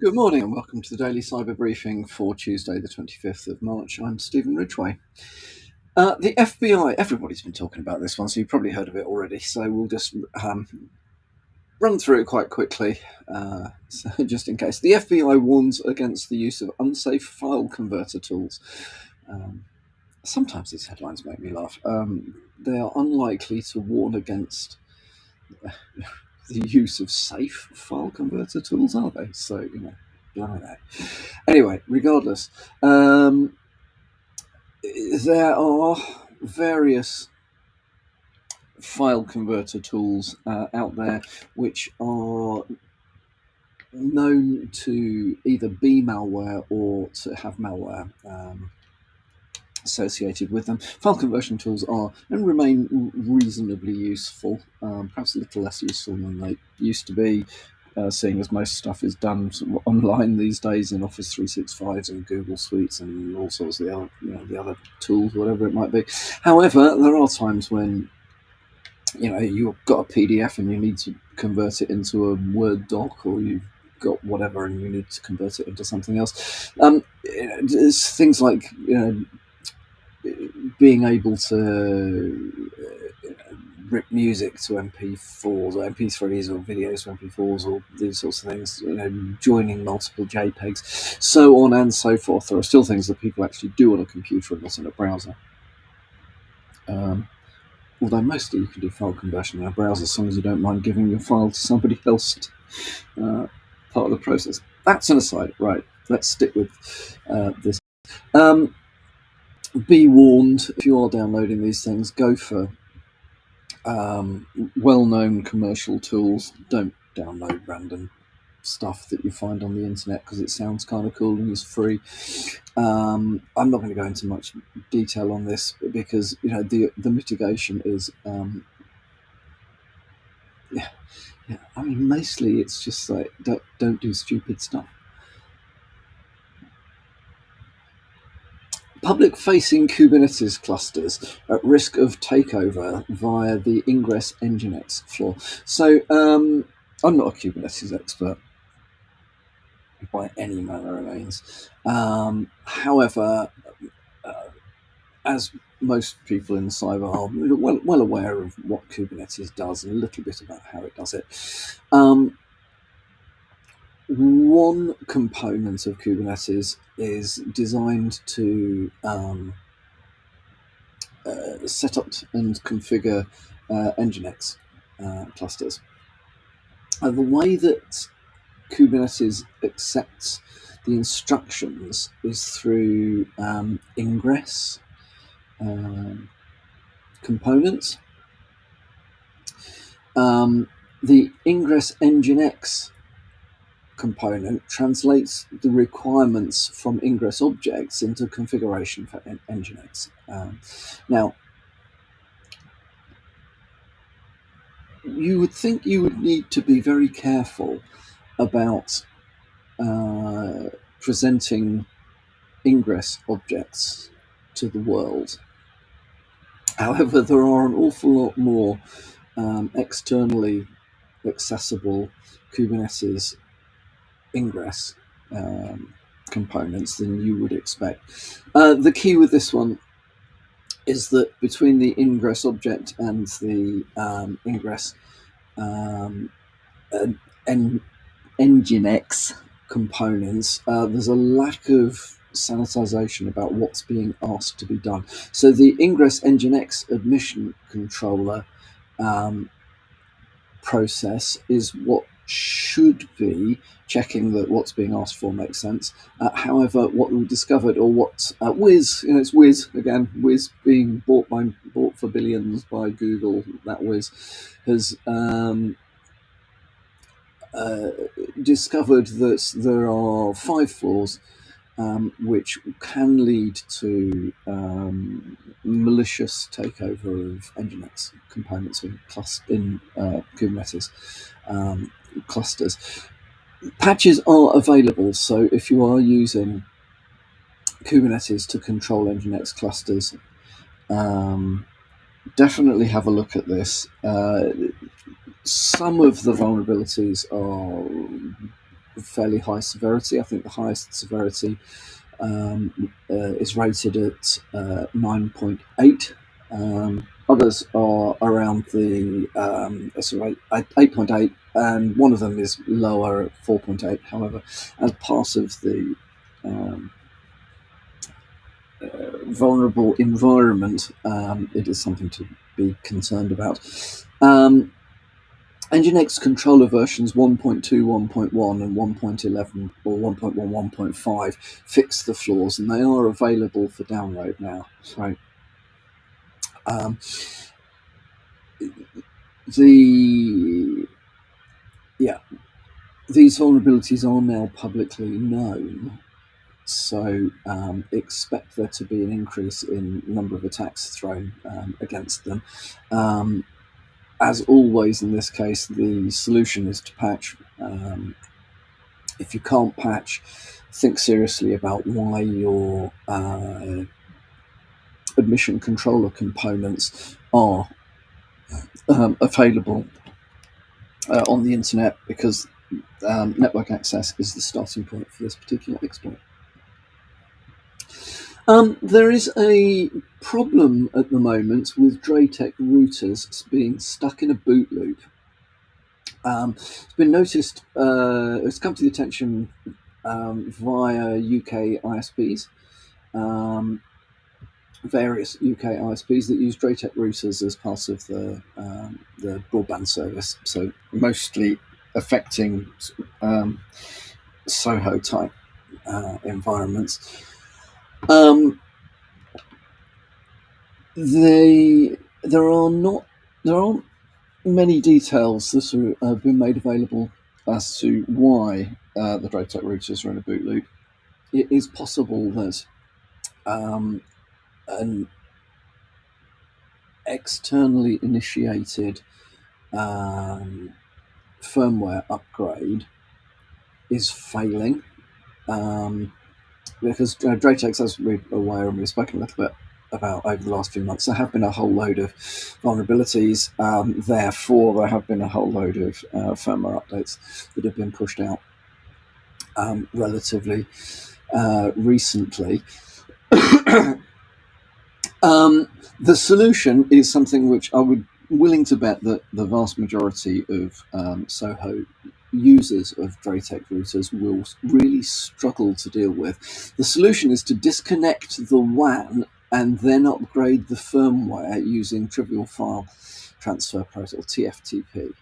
Good morning and welcome to the Daily Cyber Briefing for Tuesday, the 25th of March. I'm Stephen Ridgway. The FBI, everybody's been talking about this one, so you've probably heard of it already, so we'll just run through it quite quickly, so just in case. The FBI warns against the use of unsafe file converter tools. Sometimes these headlines make me laugh. They are unlikely to warn against the use of safe file converter tools, are they? So, blimey. Anyway, regardless, there are various file converter tools out there which are known to either be malware or to have malware associated with them. File conversion tools are and remain reasonably useful, perhaps a little less useful than they used to be, seeing as most stuff is done sort of online these days in Office 365s and Google Suites and all sorts of the other tools, whatever it might be. However, there are times when you've got a PDF and you need to convert it into a Word doc, or you've got whatever and you need to convert it into something else. It's things like being able to rip music to MP4s or MP3s or videos to MP4s or these sorts of things, joining multiple JPEGs, so on and so forth. There are still things that people actually do on a computer and not in a browser. Although mostly you can do file conversion in a browser as long as you don't mind giving your file to somebody else, part of the process. That's an aside. Right, let's stick with this. Be warned, if you are downloading these things, go for well-known commercial tools. Don't download random stuff that you find on the internet because it sounds kind of cool and is free. I'm not going to go into much detail on this because the mitigation is mostly it's just like don't do stupid stuff. Public-facing Kubernetes clusters at risk of takeover via the Ingress Nginx flaw. So I'm not a Kubernetes expert by any manner of means. However, as most people in cyber are well aware of what Kubernetes does and a little bit about how it does it. One component of Kubernetes is designed to set up and configure Nginx clusters. The way that Kubernetes accepts the instructions is through Ingress components. The Ingress Nginx component translates the requirements from Ingress objects into configuration for Nginx. Now, you would think you would need to be very careful about presenting Ingress objects to the world. However, there are an awful lot more externally accessible Kubernetes Ingress components than you would expect. The key with this one is that between the Ingress object and the Ingress Nginx components, there's a lack of sanitization about what's being asked to be done. So the Ingress Nginx admission controller process is what should be checking that what's being asked for makes sense. However, what we discovered, or what Wiz, it's Wiz again, Wiz being bought for billions by Google, that Wiz has discovered that there are 5 flaws which can lead to malicious takeover of Nginx components in Kubernetes clusters. Patches are available, so if you are using Kubernetes to control Nginx clusters, definitely have a look at this. Some of the vulnerabilities are fairly high severity. I think the highest severity is rated at 9.8. Others are around the 8.8, and one of them is lower at 4.8. However, as part of the vulnerable environment, it is something to be concerned about. Nginx controller versions 1.2, 1.1, and 1.11 or 1.1, 1.5 fix the flaws, and they are available for download now. So these vulnerabilities are now publicly known. So expect there to be an increase in number of attacks thrown against them. As always in this case, the solution is to patch. If you can't patch, think seriously about why your admission controller components are available on the internet, because network access is the starting point for this particular exploit. There is a problem at the moment with DrayTek routers being stuck in a boot loop. It's been noticed, it's come to the attention via UK ISPs, various UK ISPs that use DrayTek routers as part of the broadband service, so mostly affecting Soho type environments. There aren't many details that have been made available as to why the DrayTek routers are in a boot loop. It is possible that an externally initiated firmware upgrade is failing, because DrayTek, as we're aware and we've spoken a little bit about over the last few months, there have been a whole load of vulnerabilities. Therefore, there have been a whole load of firmware updates that have been pushed out relatively recently. The solution is something which I would willing to bet that the vast majority of Soho users of DrayTek routers will really struggle to deal with. The solution is to disconnect the WAN and then upgrade the firmware using Trivial File Transfer Protocol, TFTP.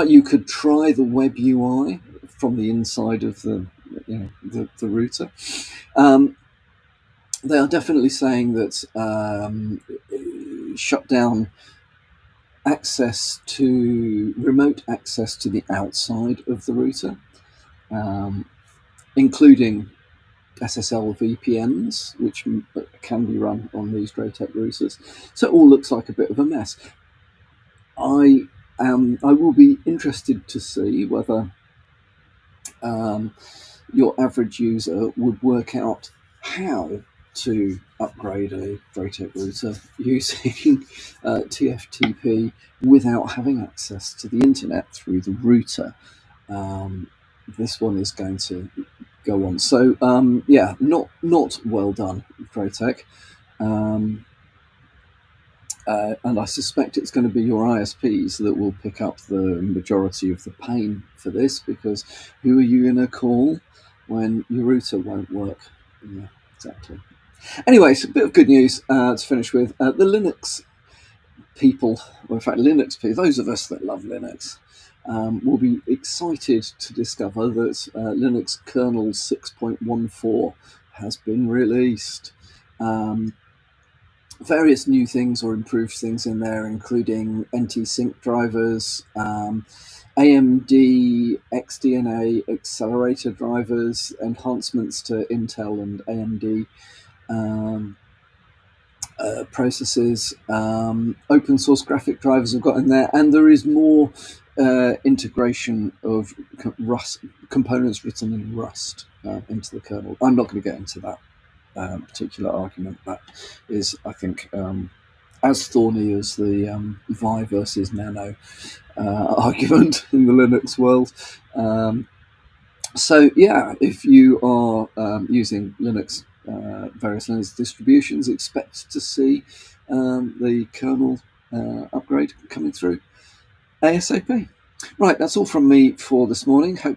You could try the web UI from the inside of the router. They are definitely saying that shut down remote access to the outside of the router, including SSL VPNs, which can be run on these DrayTek routers. So it all looks like a bit of a mess. I will be interested to see whether your average user would work out how to upgrade a DrayTek router using TFTP without having access to the internet through the router. This one is going to go on. So not well done, DrayTek. And I suspect it's going to be your ISPs that will pick up the majority of the pain for this, because who are you going to call when your router won't work? Yeah, exactly. Anyway, so a bit of good news to finish with. The Linux people, or in fact Linux people, those of us that love Linux, will be excited to discover that Linux kernel 6.14 has been released. Various new things or improved things in there, including NT-Sync drivers, AMD XDNA accelerator drivers, enhancements to Intel and AMD processors, open source graphic drivers have got in there, and there is more integration of Rust components written in Rust into the kernel. I'm not going to get into that particular argument. That is, I think, as thorny as the Vi versus Nano argument in the Linux world. So yeah, if you are using Linux, various Linux distributions, expect to see the kernel upgrade coming through ASAP. Right, that's all from me for this morning. Hope you